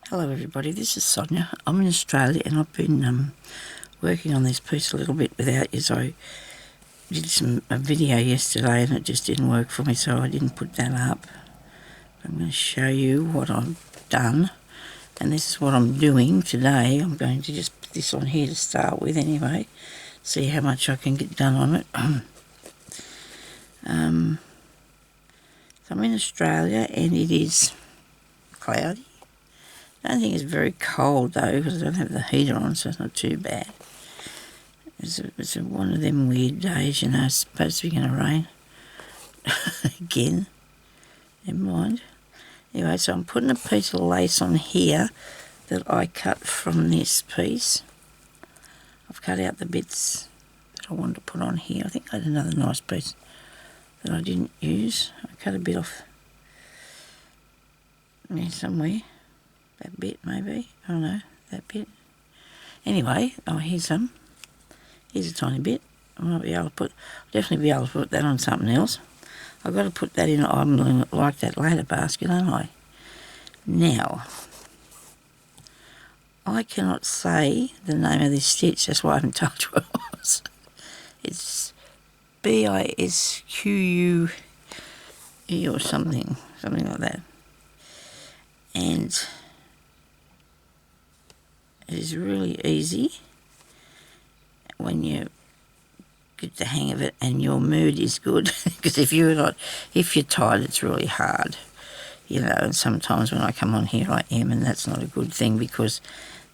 Hello everybody, this is Sonya. I'm in Australia and I've been working on this piece a little bit without you. So I did a video yesterday and it just didn't work for me, so I didn't put that up. I'm going to show you what I've done, and this is what I'm doing today. I'm going to just put this on here to start with anyway, see how much I can get done on it. So I'm in Australia and it is cloudy. I don't think it's very cold though, because I don't have the heater on, so it's not too bad. It's one of them weird days, you know. It's supposed to be going to rain again. Never mind. Anyway, so I'm putting a piece of lace on here that I cut from this piece. I've cut out the bits that I wanted to put on here. I think I had another nice piece that I didn't use. I cut a bit off there somewhere. That bit maybe, I don't know, that bit. Anyway, oh, here's some. Here's a tiny bit. I might be able to definitely be able to put that on something else. I've got to put that in, I'm like that later basket, aren't I? Now, I cannot say the name of this stitch, that's why I haven't told you what it was. It's B-I-S-Q-U-E or something like that. And it is really easy when you get the hang of it and your mood is good, because if you're tired, it's really hard, you know. And sometimes when I come on here I am, and that's not a good thing, because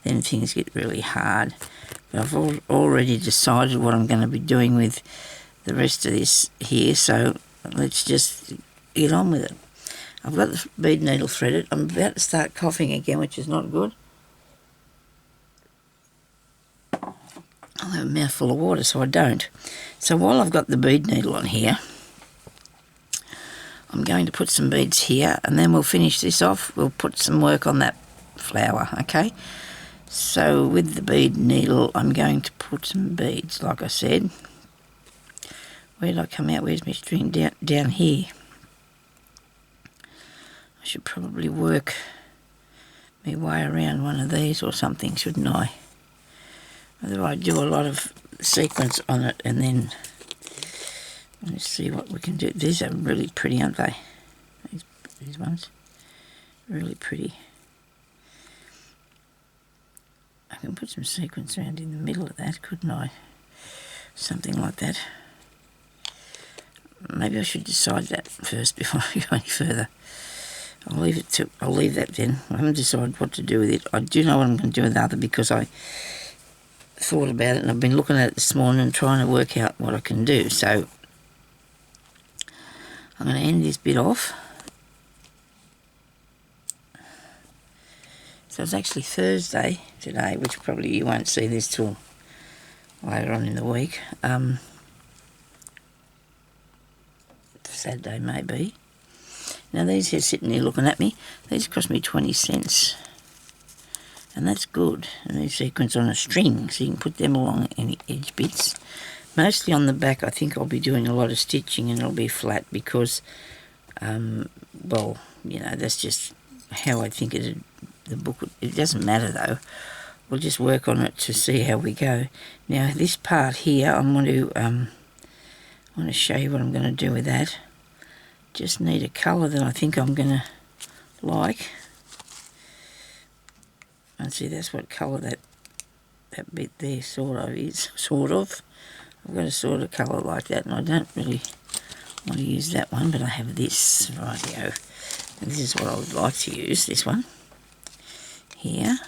then things get really hard. But I've already decided what I'm going to be doing with the rest of this here, so let's just get on with it. I've got the bead needle threaded. I'm about to start coughing again, which is not good. I'll have a mouthful of water, so I don't. So while I've got the bead needle on here, I'm going to put some beads here, and then we'll finish this off. We'll put some work on that flower, okay? So with the bead needle, I'm going to put some beads, like I said. Where did I come out? Where's my string? Down here. I should probably work my way around one of these or something, shouldn't I? Whether I do a lot of sequence on it, and then let's see what we can do. These are really pretty, aren't they? These ones, really pretty. I can put some sequence around in the middle of that, couldn't I? Something like that. Maybe I should decide that first before I go any further. I'll leave that then. I haven't decided what to do with it. I do know what I'm going to do with the other, because I thought about it and I've been looking at it this morning and trying to work out what I can do. So I'm going to end this bit off. So it's actually Thursday today, which probably you won't see this till later on in the week. Saturday maybe. Now these here sitting here looking at me, these cost me 20 cents. And that's good. And these sequins on a string, so you can put them along any edge bits. Mostly on the back, I think I'll be doing a lot of stitching, and it'll be flat because, well, you know, that's just how I think the book. It doesn't matter though. We'll just work on it to see how we go. Now this part here, I want to show you what I'm going to do with that. Just need a colour that I think I'm going to like. And see, that's what colour that bit there sort of is. I've got a sort of colour like that, and I don't really want to use that one, but I have this, rightio. And this is what I would like to use, this one here.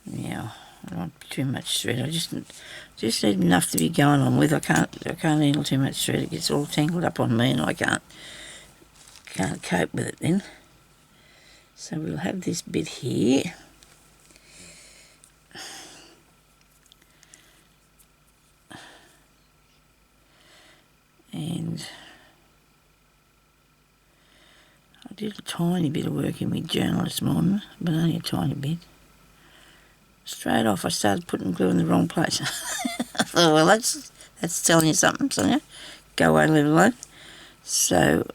Now, I don't want too much thread. I just need enough to be going on with. I can't handle too much thread. It gets all tangled up on me, and I can't cope with it then. So we'll have this bit here. And I did a tiny bit of work in my journal this morning, but only a tiny bit. Straight off I started putting glue in the wrong place. I thought, well, that's telling you something, Sonya. Go away and leave it alone. So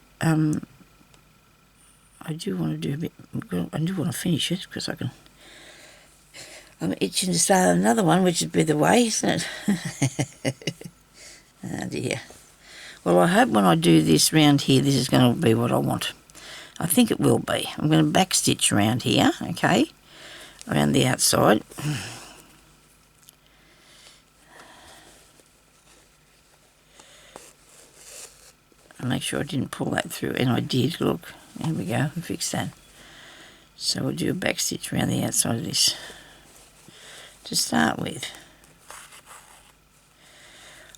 I do want to do a bit, I do want to finish it because I'm itching to start another one, which would be the way, isn't it? Oh dear. Well, I hope when I do this round here, this is going to be what I want. I think it will be. I'm going to backstitch around here, okay, around the outside. And make sure I didn't pull that through, and I did. Look, there we go, fix that. So we'll do a backstitch around the outside of this to start with.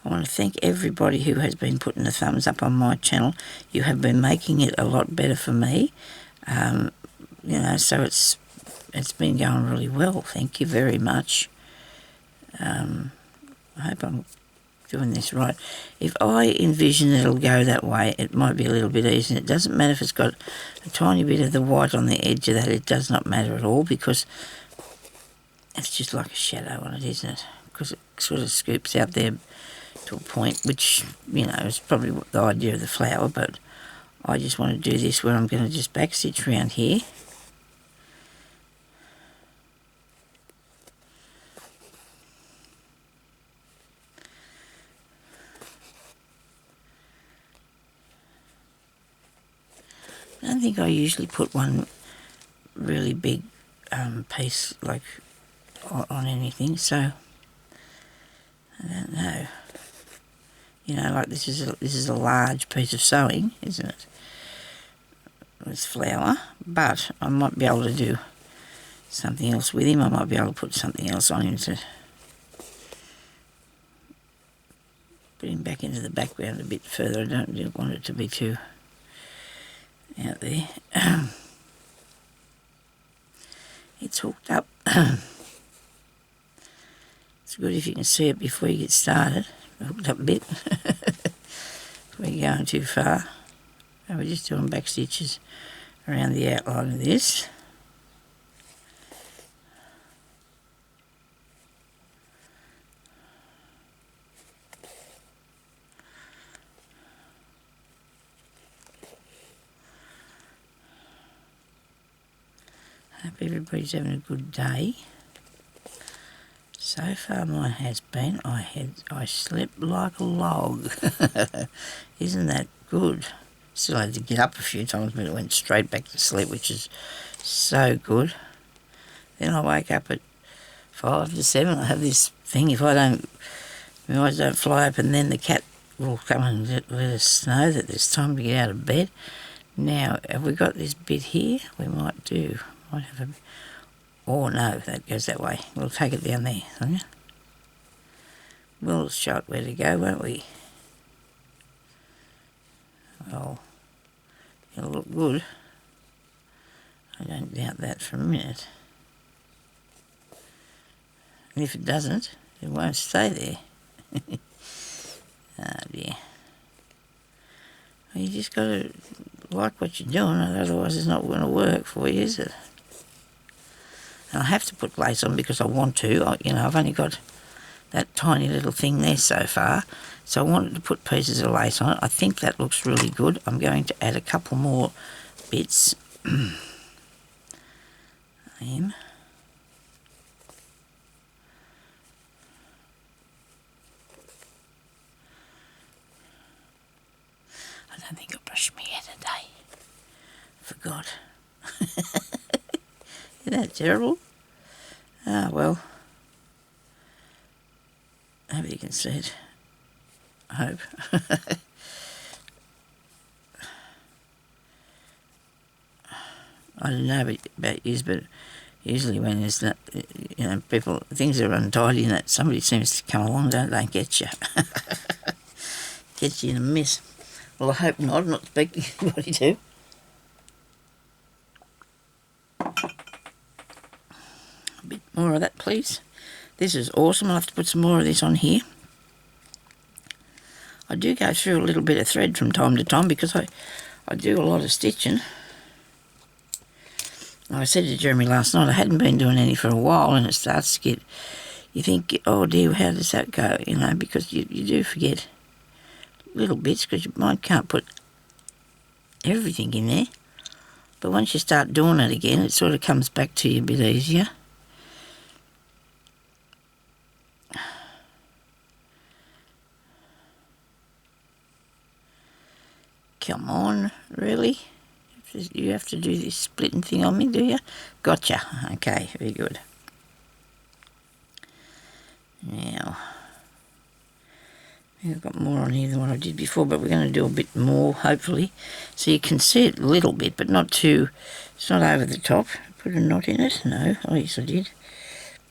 I want to thank everybody who has been putting a thumbs up on my channel. You have been making it a lot better for me. You know, so it's been going really well. Thank you very much. I hope I'm doing this right. If I envision it'll go that way, it might be a little bit easier. It doesn't matter if it's got a tiny bit of the white on the edge of that. It does not matter at all because it's just like a shadow on it, isn't it? Because it sort of scoops out there to a point, which, you know, is probably the idea of the flower, but I just want to do this where I'm going to just backstitch around here. I don't think I usually put one really big piece like on anything, so I don't know. You know, like this is a large piece of sewing, isn't it? This flower, but I might be able to do something else with him. I might be able to put something else on him to put him back into the background a bit further. I don't want it to be too out there. It's hooked up. It's good if you can see it before you get started. Hooked up a bit. We're going too far. And we're just doing back stitches around the outline of this. Hope everybody's having a good day. So far mine has been. I slept like a log. Isn't that good? Still had to get up a few times, but it went straight back to sleep, which is so good. Then I wake up at 5 to 7. I have this thing, if my eyes don't fly open, then the cat will come and let us know that it's time to get out of bed. Now, have we got this bit here? We might have a... Oh no, that goes that way. We'll take it down there, Sonya. We'll show it where to go, won't we? Well, it'll look good. I don't doubt that for a minute. And if it doesn't, it won't stay there. Oh dear. Well, you just got to like what you're doing, otherwise it's not going to work for you, is it? And I have to put lace on because I want to. You know, I've only got that tiny little thing there so far, so I wanted to put pieces of lace on it. I think that looks really good. I'm going to add a couple more bits. I am. I don't think I brushed my hair today. Forgot. Isn't that terrible? Ah, well. I hope you can see it. I hope. I don't know about you, but usually when there's not, you know, things are untidy and that, somebody seems to come along, don't they, and get you. Get you in a mess. Well, I hope not. I'm not expecting anybody to. A bit more of that, please. This is awesome. I'll have to put some more of this on here. I do go through a little bit of thread from time to time because I do a lot of stitching. I said to Jeremy last night I hadn't been doing any for a while, and it starts to get, you think, oh dear, how does that go? You know, because you do forget little bits because your mind can't put everything in there. But once you start doing it again, it sort of comes back to you a bit easier. Come on, really? You have to do this splitting thing on me, do you? Gotcha. Okay, very good. Now, I've got more on here than what I did before, but we're going to do a bit more, hopefully. So you can see it a little bit, but not too... It's not over the top. Put a knot in it? No. Oh, yes, I did.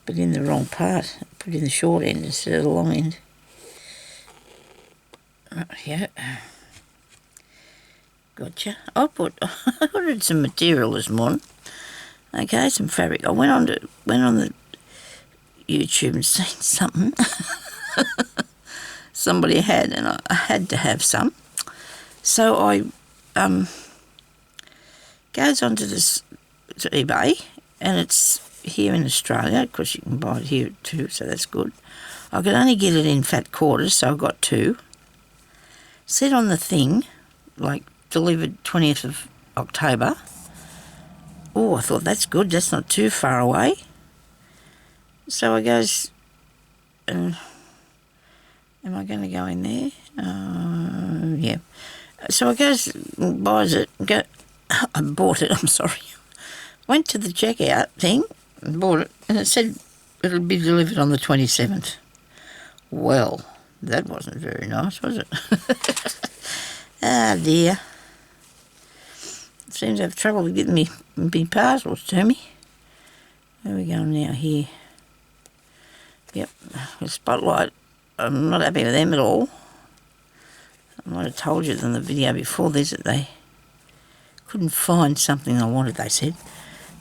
But in the wrong part. Put in the short end instead of the long end. Right, yeah. Gotcha. I ordered some material this morning. Okay, some fabric. I went on the YouTube and seen something. Somebody had, and I had to have some. So I goes onto this to eBay, and it's here in Australia. Of course, you can buy it here too, so that's good. I could only get it in fat quarters, so I got 2. Said on the thing, like, delivered 20th of October. Oh, I thought, that's good, that's not too far away. So I goes, am I going to go in there? Yeah. So I goes, buys it, I bought it, I'm sorry. Went to the checkout thing and bought it, and it said it'll be delivered on the 27th. Well, that wasn't very nice, was it? Ah, dear. Seems to have trouble with getting me parcels to me. Where are we going now? Here. Yep, the Spotlight. I'm not happy with them at all. I might have told you in the video before this that they couldn't find something I wanted, they said.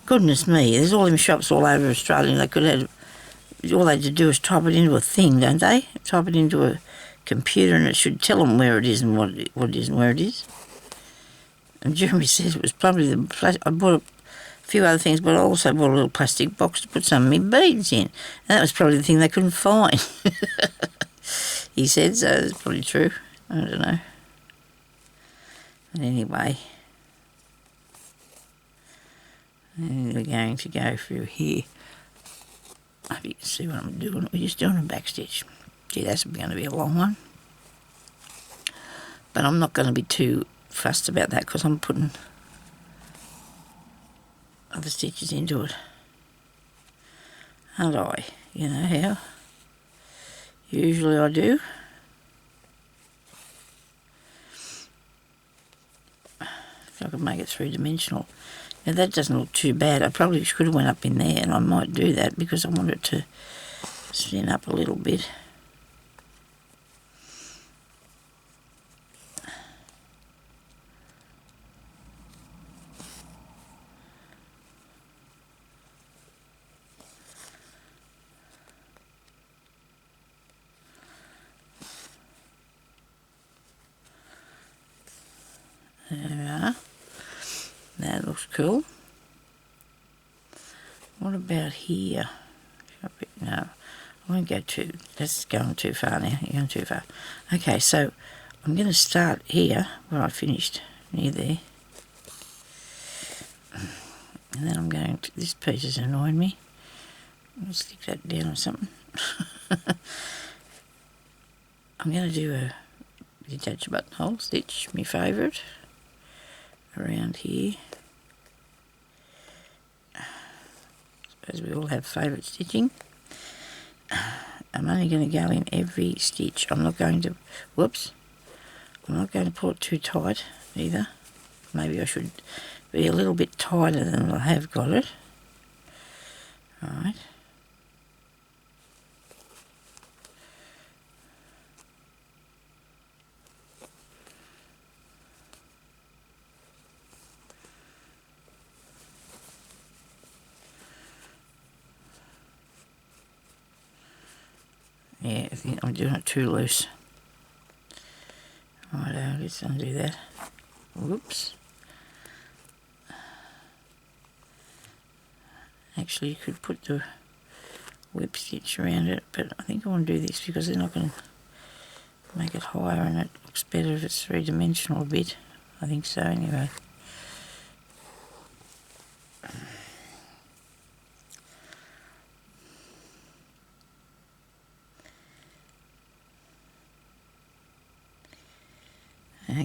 Goodness me, there's all them shops all over Australia, and they could have, all they had to do is type it into a thing, don't they? Type it into a computer and it should tell them where it is and what it is and where it is. And Jeremy says it was probably I bought a few other things, but I also bought a little plastic box to put some of my beads in. And that was probably the thing they couldn't find. He said, so it's probably true. I don't know. But anyway, we're going to go through here. I hope you can see what I'm doing. We're just doing a back stitch. Gee, that's going to be a long one. But I'm not going to be too fussed about that because I'm putting other stitches into it. Aren't I? You know how? Usually I do. If I could make it 3-dimensional. Now that doesn't look too bad. I probably should have went up in there, and I might do that because I want it to thin up a little bit. There we are. That looks cool. What about here? No, I won't go too... That's going too far now. You're going too far. Okay, so I'm going to start here where I finished, near there. And then I'm going to... This piece is annoying me. I'll stick that down or something. I'm going to do a detach buttonhole stitch, my favourite, around here. Suppose we all have favourite stitching. I'm only going to go in every stitch. I'm not going to... Whoops. I'm not going to pull it too tight either. Maybe I should be a little bit tighter than I have got it. Right. Yeah, I think I'm doing it too loose. Right, let's undo that. Whoops. Actually, you could put the whip stitch around it, but I think I want to do this because they're not going to make it higher, and it looks better if it's 3-dimensional a bit. I think so, anyway.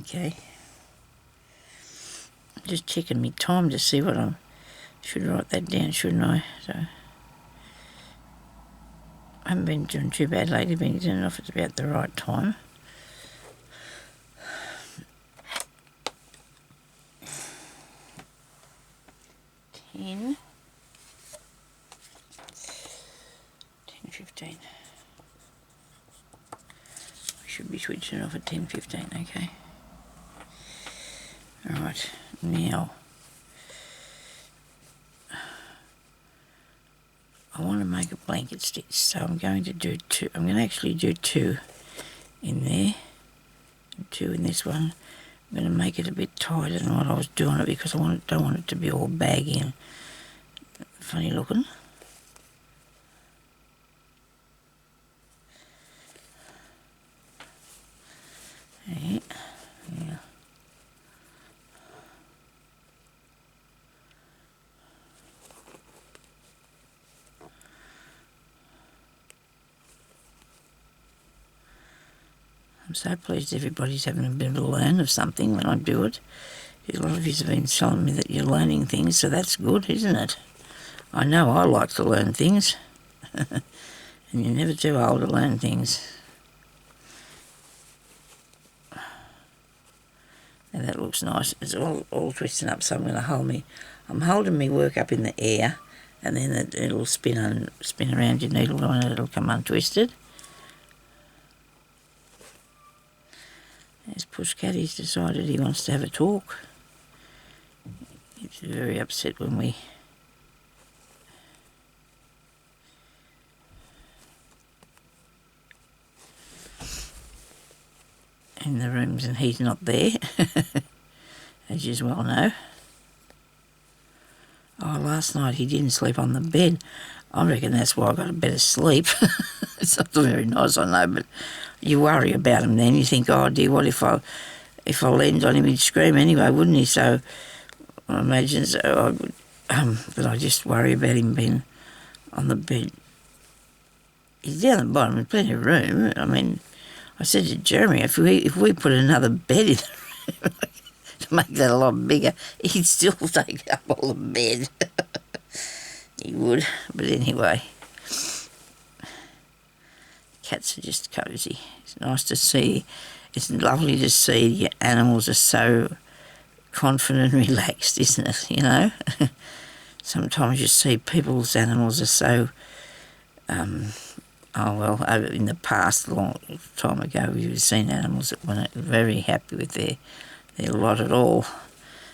Okay. Just checking my time to see what I should write that down, shouldn't I? So I haven't been doing too bad lately, been doing enough at about the right time. Ten, 10:15. I should be switching off at 10:15, okay. Alright, now I want to make a blanket stitch, so I'm going to do two. I'm going to actually do two in there, and two in this one. I'm going to make it a bit tighter than what I was doing it because I don't want it to be all baggy and funny looking. Yeah. I'm so pleased everybody's having a bit of a learn of something when I do it. A lot of you have been telling me that you're learning things, so that's good, isn't it? I know I like to learn things. And you're never too old to learn things. Now that looks nice. It's all twisting up, so I'm holding my work up in the air, and then it'll spin around your needle and it'll come untwisted. There's Pushcat, he's decided he wants to have a talk. He's very upset when we... in the rooms and he's not there, as you well know. Oh, last night he didn't sleep on the bed. I reckon that's why I got a better sleep. It's not very nice, I know, but you worry about him then. You think, oh dear, what if I leaned on him, he'd scream anyway, wouldn't he? So I imagine so. But I just worry about him being on the bed. He's down the bottom, there's plenty of room. I mean, I said to Jeremy, if we put another bed in the room to make that a lot bigger, he'd still take up all the bed. He would, but anyway. Cats are just cosy. It's nice to see. It's lovely to see your animals are so confident and relaxed, isn't it? You know? Sometimes you see people's animals are so... in the past, a long time ago, you've seen animals that weren't very happy with their lot at all.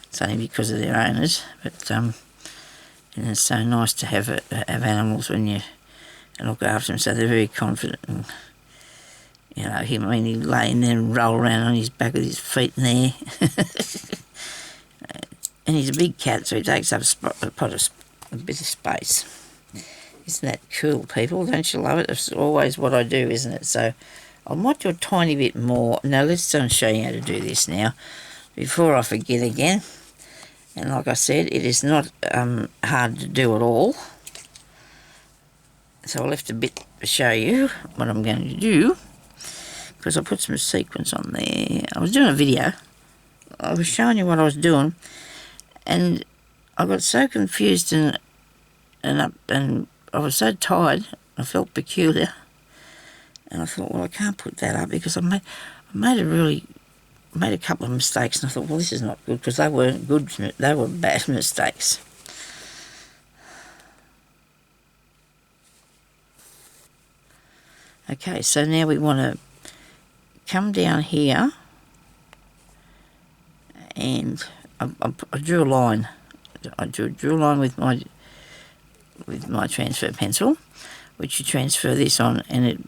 It's only because of their owners, but and it's so nice to have animals when you look after them, so they're very confident. And you know, he lay in there and roll around on his back with his feet in there. And he's a big cat, so he takes up a bit of space. Isn't that cool, people? Don't you love it? It's always what I do, isn't it? So I might do a tiny bit more. Now, let's show you how to do this now, before I forget again. And like I said, it is not hard to do at all. So I left a bit to show you what I'm going to do, because I put some sequins on there. I was doing a video. I was showing you what I was doing, and I got so confused and I was so tired. I felt peculiar, and I thought, well, I can't put that up because I made a couple of mistakes, and I thought, well, this is not good, because they weren't good. They were bad mistakes. Okay, so now we want to come down here, and I drew a line. I drew a line with my transfer pencil, which you transfer this on, and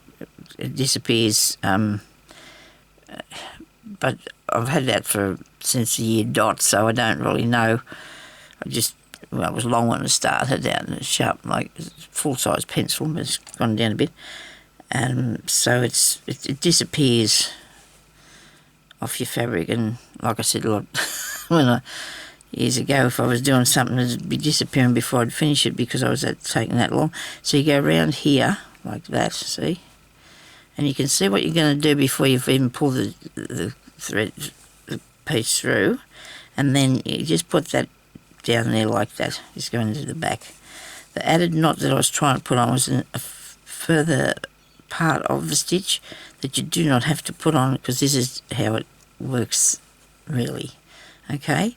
it disappears. But I've had that since the year dot, so I don't really know. It was long when it started out, and it's sharp, like full-size pencil, but it's gone down a bit. So it disappears off your fabric, and like I said a lot years ago, if I was doing something, it'd be disappearing before I'd finish it because I was taking that long. So you go around here like that, see, and you can see what you're going to do before you've even pulled the thread, the piece through, and then you just put that down there like that. Just go into the back. The added knot that I was trying to put on was a further part of the stitch that you do not have to put on, because this is how it works really. Okay,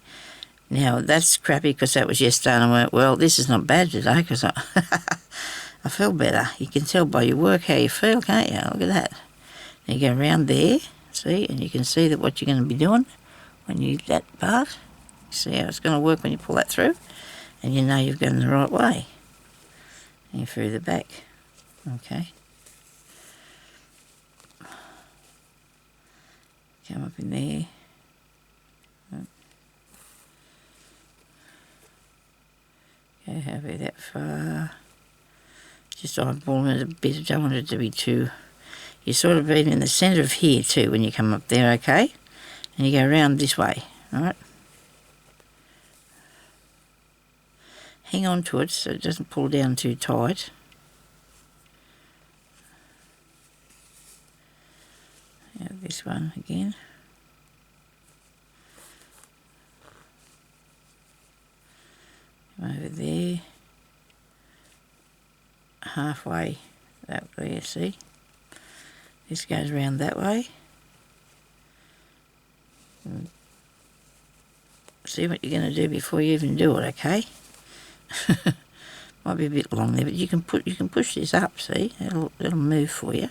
now that's crappy because that was yesterday and I went, well, this is not bad today because I I feel better. You can tell by your work how you feel, can't you? Look at that. Now you go around there, see, and you can see that what you're going to be doing when you that part. See how it's going to work when you pull that through, and you know you've gone the right way. And through the back. Okay. Come up in there. Go over that far. Just eyeballing it a bit. I don't want it to be too... You sort of been in the centre of here too when you come up there, okay? And you go around this way, alright? Hang on to it so it doesn't pull down too tight. Now this one again. Come over there. Halfway that way, see? This goes around that way. And see what you're going to do before you even do it, okay? Might be a bit long there, but you can push this up, see? It'll move for you.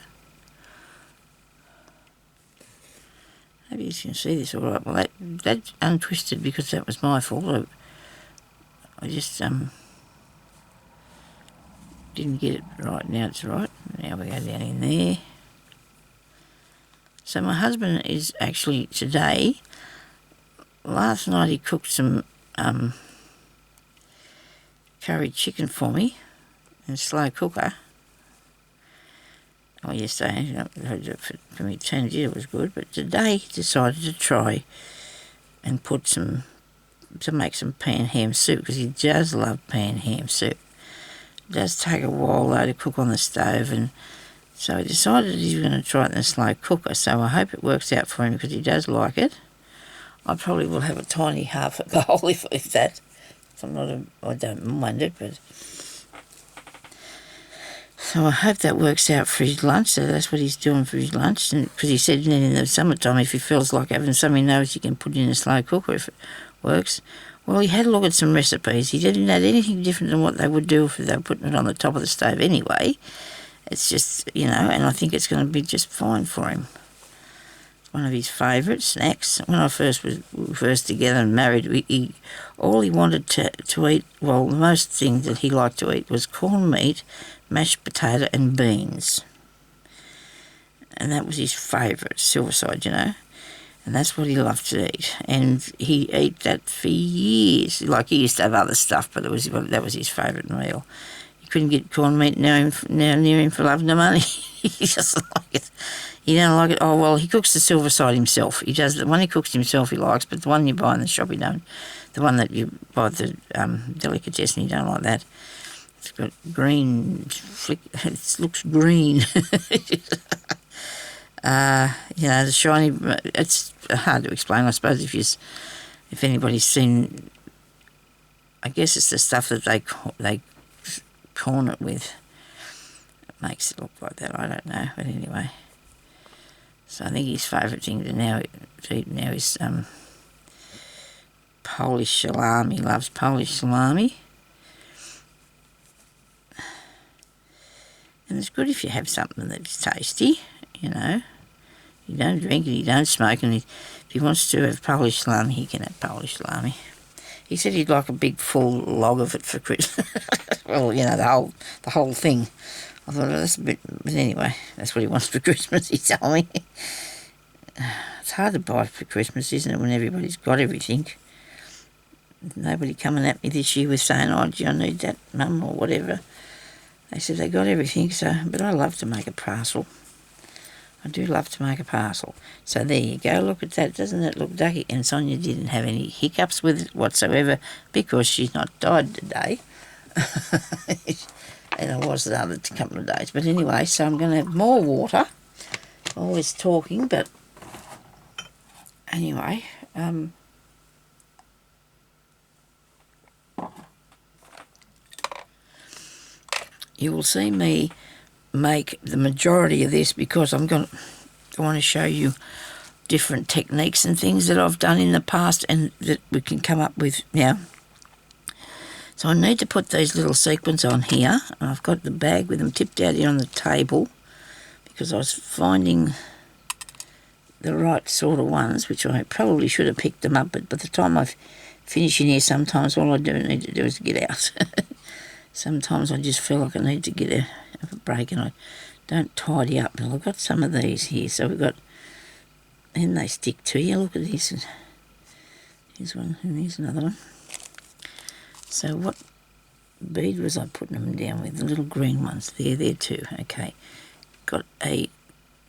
Maybe you can see this all right. Well, that untwisted because that was my fault. I just didn't get it right. Now it's right. Now we go down in there. So my husband is actually today, last night he cooked some curry chicken for me in a slow cooker. Oh, yesterday, for me, it was good, but today he decided to try and to make some pan ham soup, because he does love pan ham soup. It does take a while though to cook on the stove, and so he decided he was going to try it in a slow cooker, so I hope it works out for him because he does like it. I probably will have a tiny half a bowl if that. If I'm not I don't mind it, but... So I hope that works out for his lunch. So that's what he's doing for his lunch. Because he said then in the summertime, if he feels like having something, he knows he can put it in a slow cooker if it works. Well, he had a look at some recipes. He didn't add anything different than what they would do if they were putting it on the top of the stove anyway. It's just, and I think it's going to be just fine for him. It's one of his favourite snacks. When I we were first together and married, all he wanted to eat, well, the most thing that he liked to eat was corned meat, mashed potato and beans. And that was his favourite, Silverside, And that's what he loved to eat. And he ate that for years. Like, he used to have other stuff, but that was his favourite meal. Couldn't get corned meat now near him for love nor money. He doesn't like it. He don't like it. Oh, well, he cooks the Silverside himself. He does. The one he cooks himself he likes, but the one you buy in the shop he don't. The one that you buy at the delicatessen, he don't like that. It's got green, it looks green. The shiny, it's hard to explain, I suppose, if anybody's seen, I guess it's the stuff that they corn it with. It makes it look like that, I don't know, but anyway. So I think his favourite thing to eat now is Polish salami. He loves Polish salami. And it's good if you have something that's tasty, You don't drink it, you don't smoke, and if he wants to have Polish salami, he can have Polish salami. He said he'd like a big full log of it for Christmas. Well, the whole thing. I thought, that's a bit... But anyway, that's what he wants for Christmas, he told me. It's hard to buy for Christmas, isn't it, when everybody's got everything. Nobody coming at me this year with saying, oh, do I need that, Mum, or whatever. They said they got everything, but I love to make a parcel. I do love to make a parcel. So there you go, look at that. Doesn't it look ducky? And Sonya didn't have any hiccups with it whatsoever because she's not died today. And I was the other couple of days. But anyway, so I'm going to have more water. Always talking, but anyway, You will see me make the majority of this because I want to show you different techniques and things that I've done in the past and that we can come up with now. So I need to put these little sequins on here. I've got the bag with them tipped out here on the table because I was finding the right sort of ones, which I probably should have picked them up, but by the time I finish in here, sometimes all I need to do is get out. Sometimes I just feel like I need to get have a break and I don't tidy up. Well, I've got some of these here, so we've got, and they stick to you. Look at this. Here's one, and here's another one. So what bead was I putting them down with? The little green ones. There too. Okay. Got a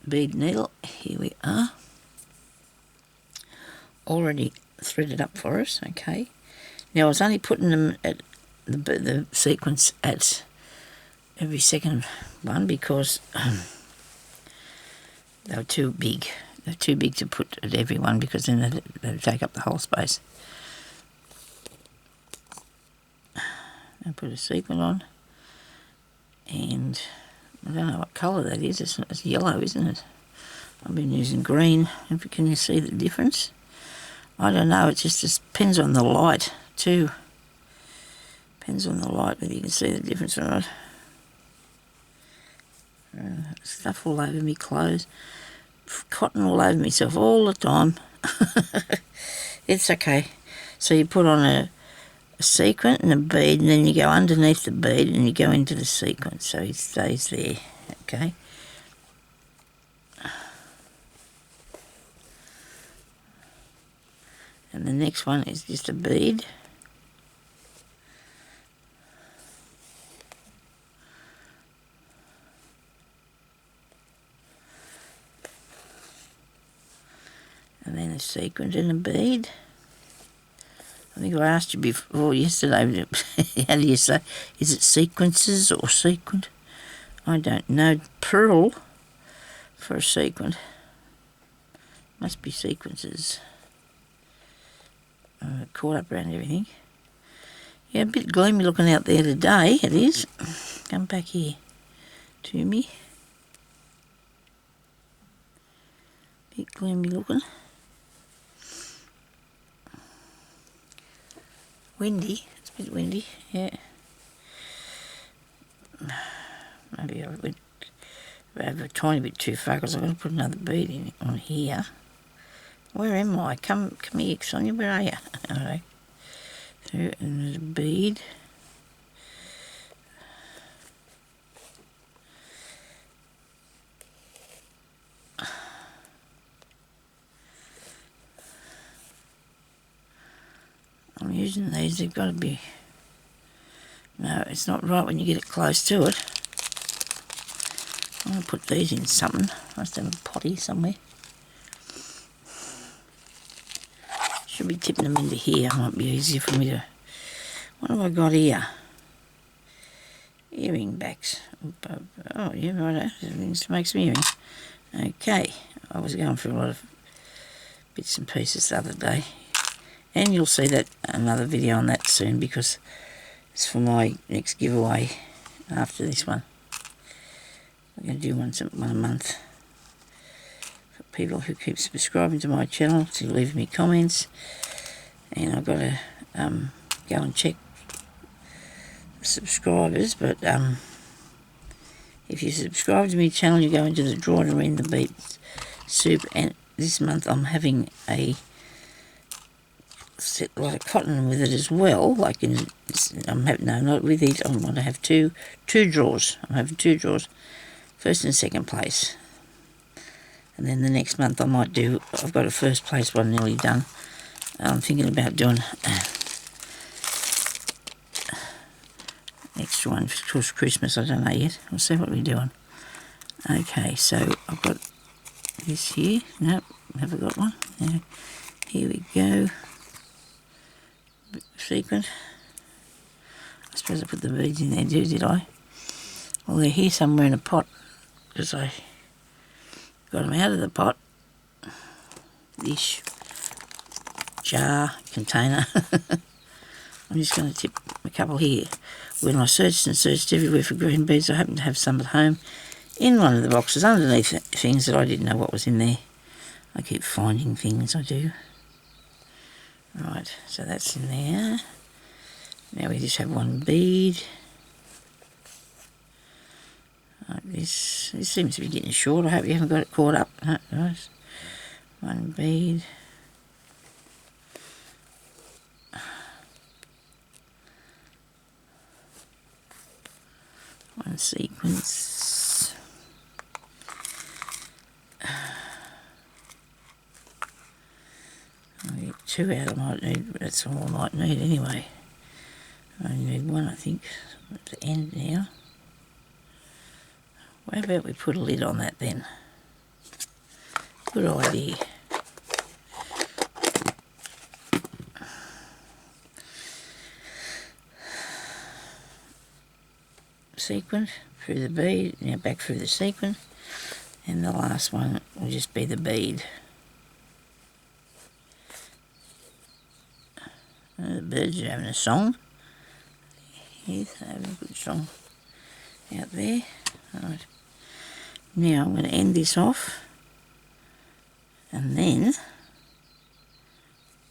bead needle. Here we are. Already threaded up for us. Okay. Now I was only putting them at the sequence at every second one because they were too big. They're too big to put at every one because then they'd take up the whole space. I put a sequin on, and I don't know what colour that is. It's yellow, isn't it? I've been using green. Can you see the difference? I don't know. It just depends on the light too. Depends on the light whether you can see the difference or not. Stuff all over me clothes. Cotton all over myself all the time. It's okay. So you put on a sequin and a bead, and then you go underneath the bead and you go into the sequence so it stays there. Okay. And the next one is just a bead. And then a sequin and a bead. I think I asked you before yesterday, how do you say, is it sequences or sequin? I don't know. Pearl for a sequin. Must be sequences. Caught up around everything. Yeah, a bit gloomy looking out there today, it is. Come back here to me. Bit gloomy looking. Windy, it's a bit windy, yeah. Maybe I went over a tiny bit too far because I've got to put another bead in on here. Where am I? Come here, Sonya, where are you? Alright. And there's a bead. I'm using these, they've got to be... No, it's not right when you get it close to it. I'm going to put these in something. I must have a potty somewhere. Should be tipping them into here. Might be easier for me to... What have I got here? Earring backs. Oh, yeah, right. Everything to make some earrings. Okay. I was going through a lot of bits and pieces the other day. And you'll see that another video on that soon because it's for my next giveaway after this one. I'm going to do one a month. For people who keep subscribing to my channel, to leave me comments. And I've got to go and check the subscribers. But if you subscribe to my channel, you go into the drawer to win the beet soup. And this month I'm having a lot of cotton with it as well. Like I'm having, no, not with it. I'm going to have two drawers. I'm having two drawers, first and second place. And then the next month I might do. I've got a first place one nearly done. I'm thinking about doing extra one for Christmas. I don't know yet. We'll see what we're doing. Okay, so I've got this here. Nope, never got one. Yeah. Here we go. Sequin. I suppose I put the beads in there, did I? Well, they're here somewhere in a pot because I got them out of the pot. Ish. jar, container. I'm just going to tip a couple here. When I searched and searched everywhere for green beads, I happened to have some at home in one of the boxes underneath things that I didn't know what was in there. I keep finding things, I do. Right, so that's in there. Now we just have one bead. Like this. This seems to be getting short. I hope you haven't got it caught up. No, right. One bead. One sequence. I'll get two out. I might need. That's all I might need anyway. I only need one, I think. At the end now. How about we put a lid on that then? Good idea. Sequin through the bead, now back through the sequin, and the last one will just be the bead. The birds are having a song. Yes, they're having a good song out there. Right. Now I'm going to end this off, and then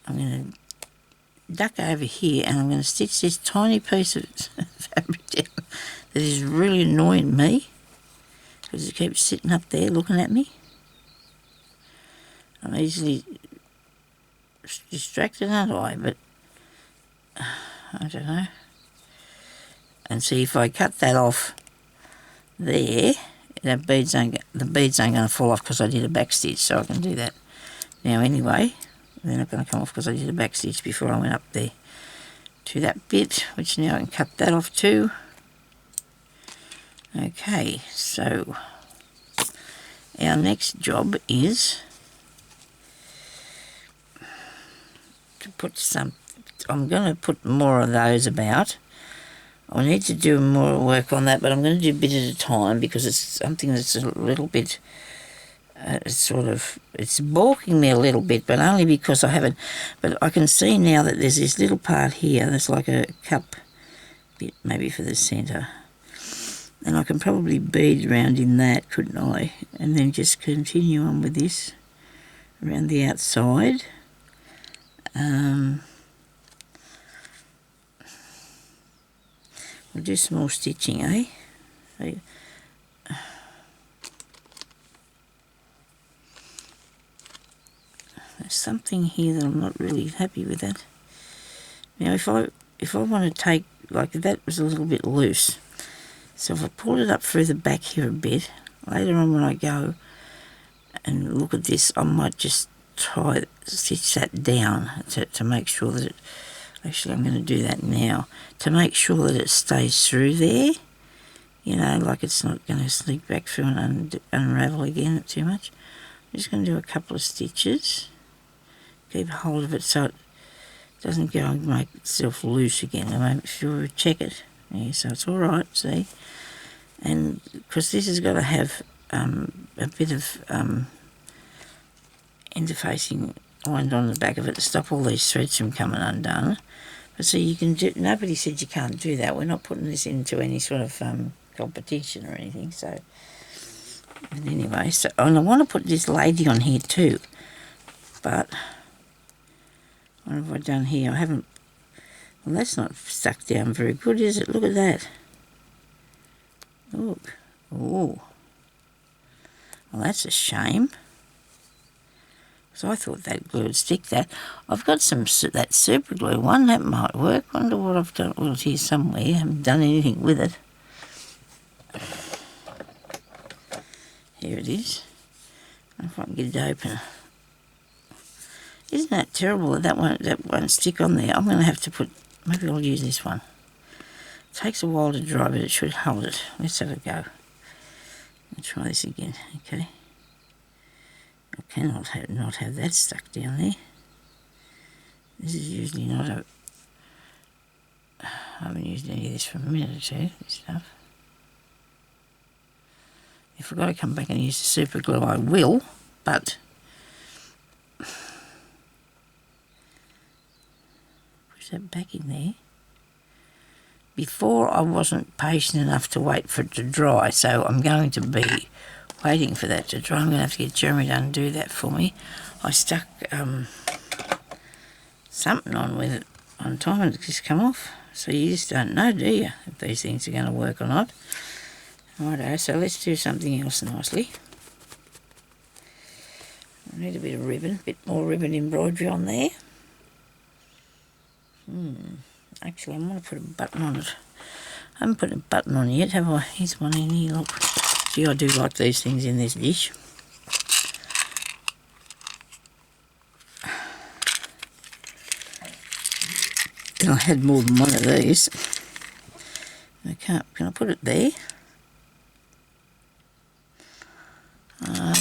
I'm going to duck over here and I'm going to stitch this tiny piece of fabric down that is really annoying me because it keeps sitting up there looking at me. I'm easily distracted, aren't I? But I don't know. And see, if I cut that off there, the beads ain't going to fall off because I did a back stitch, so I can do that now anyway. They're not going to come off because I did a back stitch before I went up there to that bit, which now I can cut that off too. Okay, so our next job is to put some, I'm going to put more of those about. I need to do more work on that, but I'm going to do a bit at a time because it's something that's a little bit, it's balking me a little bit, but only because I haven't, but I can see now that there's this little part here that's like a cup bit, maybe for the centre. And I can probably bead around in that, couldn't I? And then just continue on with this around the outside. We'll do some more stitching, eh? There's something here that I'm not really happy with that. Now if I want to take, like that was a little bit loose. So if I pull it up through the back here a bit, later on when I go and look at this, I might just try stitch that down to make sure that it, actually I'm going to do that now, to make sure that it stays through there, you know, like it's not going to sneak back through and unravel again too much. I'm just going to do a couple of stitches, keep hold of it so it doesn't go and make itself loose again, and make sure we check it. Yeah, so it's all right, see? And because this has got to have a bit of interfacing ironed on the back of it to stop all these threads from coming undone. But see, you can do, nobody said you can't do that. We're not putting this into any sort of competition or anything, so. But anyway, so, and I want to put this lady on here too, but what have I done here? I haven't. Well, that's not stuck down very good, is it? Look at that. Look. Oh. Well, that's a shame. So I thought that glue would stick that. I've got some that super glue one. That might work. Wonder what I've done. Well, it's here somewhere. I haven't done anything with it. Here it is. I don't know if I can get it open. Isn't that terrible that won't stick on there? I'm going to have to put... Maybe I'll use this one. It takes a while to dry, but it should hold it. Let's have a go. I'll try this again, okay? I cannot not have that stuck down there. This is usually not a... I haven't used any of this for a minute or two, this stuff. If I've got to come back and use the super glue, I will, but... that back in there. Before I wasn't patient enough to wait for it to dry, so I'm going to be waiting for that to dry. I'm going to have to get Jeremy to undo that for me. I stuck something on with it on time and it just come off. So you just don't know, do you, if these things are going to work or not. Righto, so let's do something else nicely. I need a bit of ribbon, a bit more ribbon embroidery on there. Actually, I'm going to put a button on it. I haven't put a button on yet, have I? Here's one in here, look. Gee, I do like these things in this dish. And I had more than one of these. Can I put it there?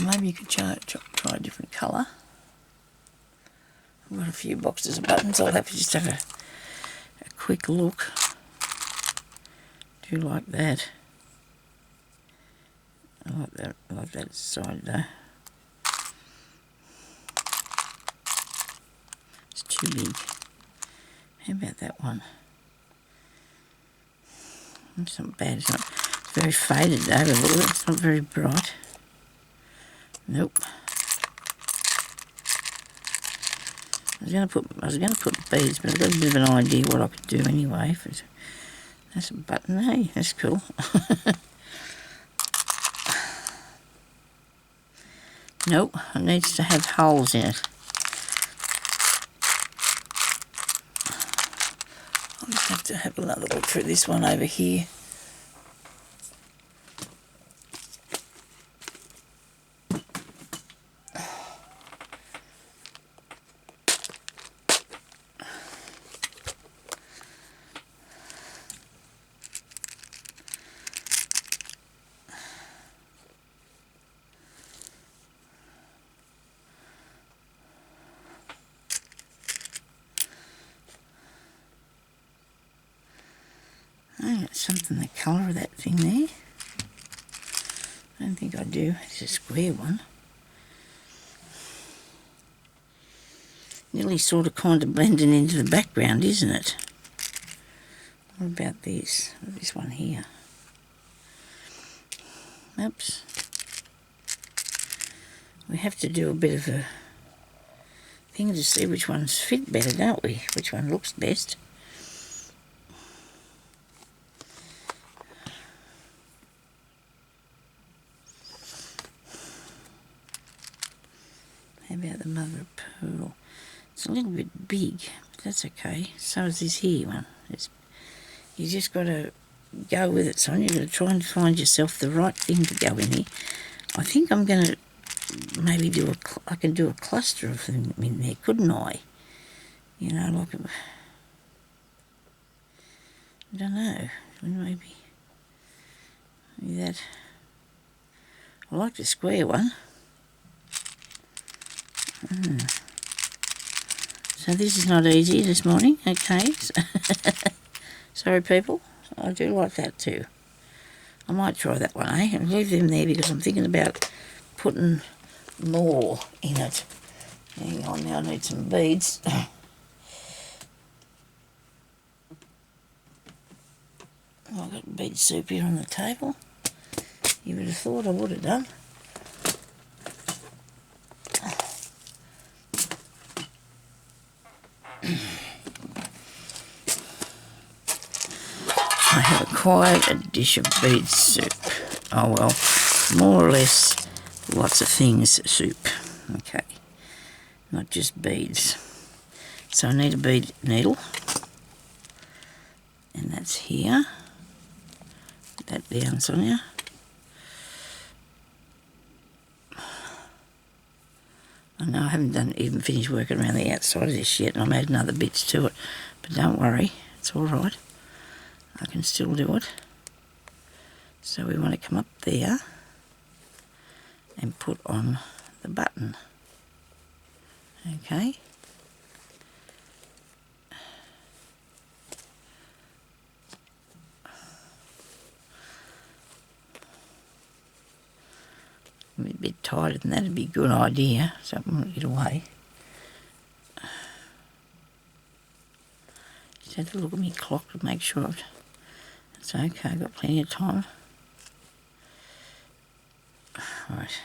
Maybe you could try a different colour. I've got a few boxes of buttons. I'll have to just have a quick look. Do like that. I like that side though. It's too big. How about that one? It's not bad. It's very faded over. It's not very bright. Nope. I was gonna put beads, but I've got a bit of an idea what I could do anyway. That's a button, hey, that's cool. Nope, it needs to have holes in it. I'll just have to have another look through this one over here. I got something the colour of that thing there. I don't think I do. It's a square one. Nearly sort of kind of blending into the background, isn't it? What about this? This one here. Oops. We have to do a bit of a thing to see which ones fit better, don't we? Which one looks best. How about the mother of pearl? It's a little bit big, but that's okay. So is this here one. You just got to go with it, Sonya. You've got to try and find yourself the right thing to go in here. I think I'm going to maybe I can do a cluster of them in there, couldn't I? You know, like I don't know, maybe that. I like the square one. So this is not easy this morning, okay. Sorry people, I do like that too. I might try that one, eh? And leave them there because I'm thinking about putting more in it. Hang on now, I need some beads. I've got bead soup here on the table. You would have thought I would have done. I have acquired a dish of bead soup. Oh well, more or less lots of things soup. Okay, not just beads. So I need a bead needle. And that's here. Put that down, Sonya. I know I haven't even finished working around the outside of this yet, and I'm adding other bits to it. But don't worry, it's all right. I can still do it. So we want to come up there and put on the button. Okay. A bit tighter than that would be a good idea, so I won't get away. had to look at my clock to make sure it's okay. I've got plenty of time. Right.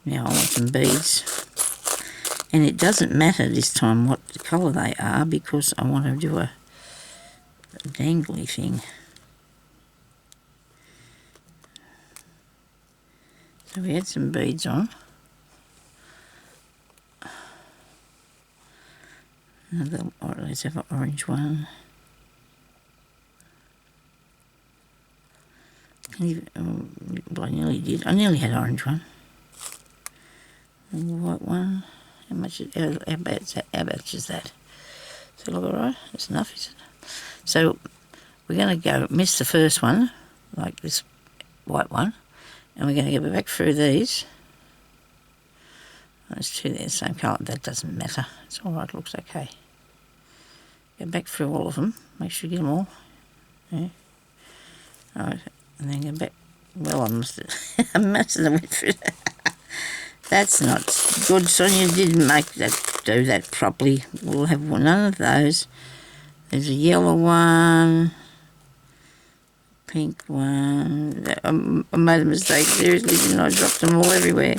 Now I want some beads. And it doesn't matter this time what colour they are because I want to do a dangly thing. So we had some beads on. Let's have an orange one. Well, I nearly did. I nearly had an orange one. And the white one. How about is that? Does that look alright? That's enough, is it? So we're going to go miss the first one, like this white one, and we're going to go back through these. There's two there, same colour. That doesn't matter. It's alright, it looks okay. Go back through all of them. Make sure you get them all. Yeah. Alright, and then go back. Well, I must have went through that. That's not good. Sonya didn't do that properly. We'll have none of those. There's a yellow one, pink one. I made a mistake, seriously, didn't I? Dropped them all everywhere.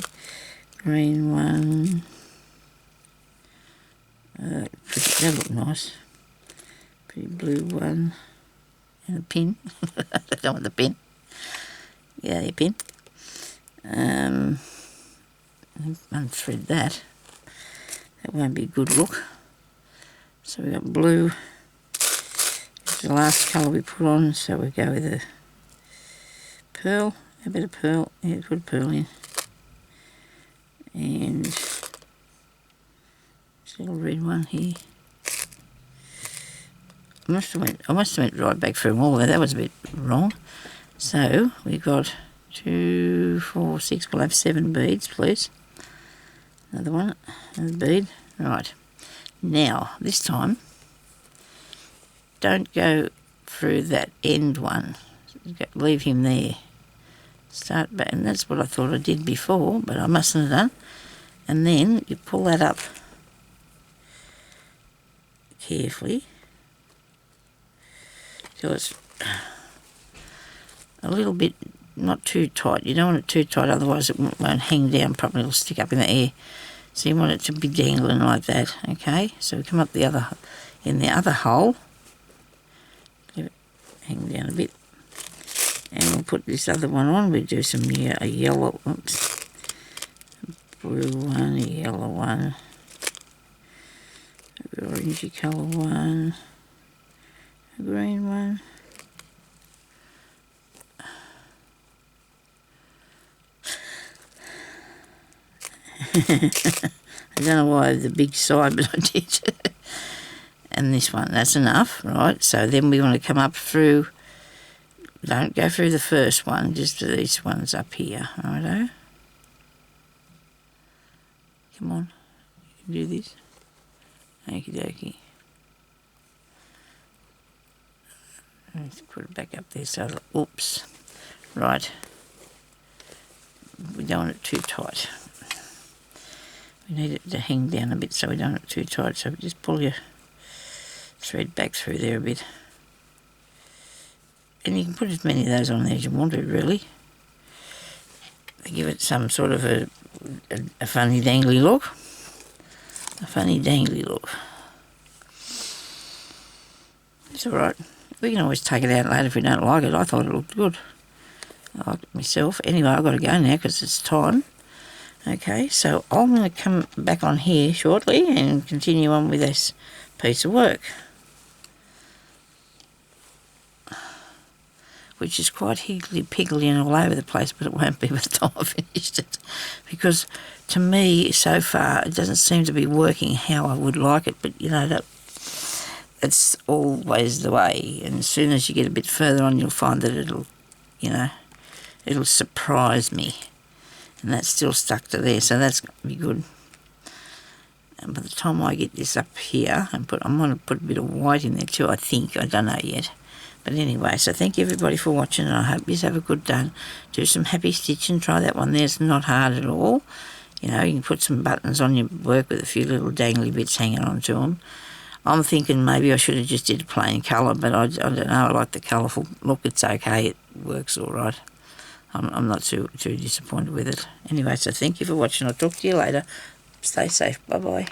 Green one. They look nice. Pretty blue one. And a pin. I don't want the pin. Yeah, the pin. Unthread that. That won't be a good look. So we've got blue. It's the last colour we put on, so we go with a pearl. A bit of pearl. Yeah, put a pearl in. And this little red one here. I must have went right back through them all. That was a bit wrong. So we got 2, 4, 6. We'll have 7 beads, please. Another one, another bead. Right. Now, this time, don't go through that end one. Leave him there. Start back, and that's what I thought I did before, but I mustn't have done. And then you pull that up carefully till it's a little bit not too tight. You don't want it too tight, otherwise it won't hang down properly. It'll stick up in the air. So you want it to be dangling like that, okay? So we come up in the other hole. Let it hang down a bit. And we'll put this other one on. We'll do some a yellow, oops, a blue one, a yellow one, a orangey colour one, a green one. I don't know why the big side, but I did. And this one, that's enough, right? So then we want to come up through, don't go through the first one, just these ones up here, righto? Come on, you can do this. Okie dokie. Let's put it back up there so, oops, right. We don't want it too tight. We need it to hang down a bit so we don't want it too tight. So just pull your thread back through there a bit. And you can put as many of those on there as you want to, really. They give it some sort of a funny dangly look. A funny dangly look. It's alright. We can always take it out later if we don't like it. I thought it looked good. I like it myself. Anyway, I've got to go now because it's time. Okay, so I'm going to come back on here shortly and continue on with this piece of work, which is quite higgledy-piggledy and all over the place, but it won't be by the time I've finished it, because to me, so far, it doesn't seem to be working how I would like it, but, you know, that's always the way, and as soon as you get a bit further on, you'll find that it'll, you know, it'll surprise me. And that's still stuck to there, so that's going to be good. And by the time I get this up here, I'm going to put a bit of white in there too, I think. I don't know yet. But anyway, so thank you everybody for watching, and I hope you have a good day. Do some happy stitching. Try that one there. It's not hard at all. You know, you can put some buttons on your work with a few little dangly bits hanging onto them. I'm thinking maybe I should have just did a plain colour, but I don't know. I like the colourful look. It's okay. It works all right. I'm not too disappointed with it. Anyway, so thank you for watching. I'll talk to you later. Stay safe. Bye-bye.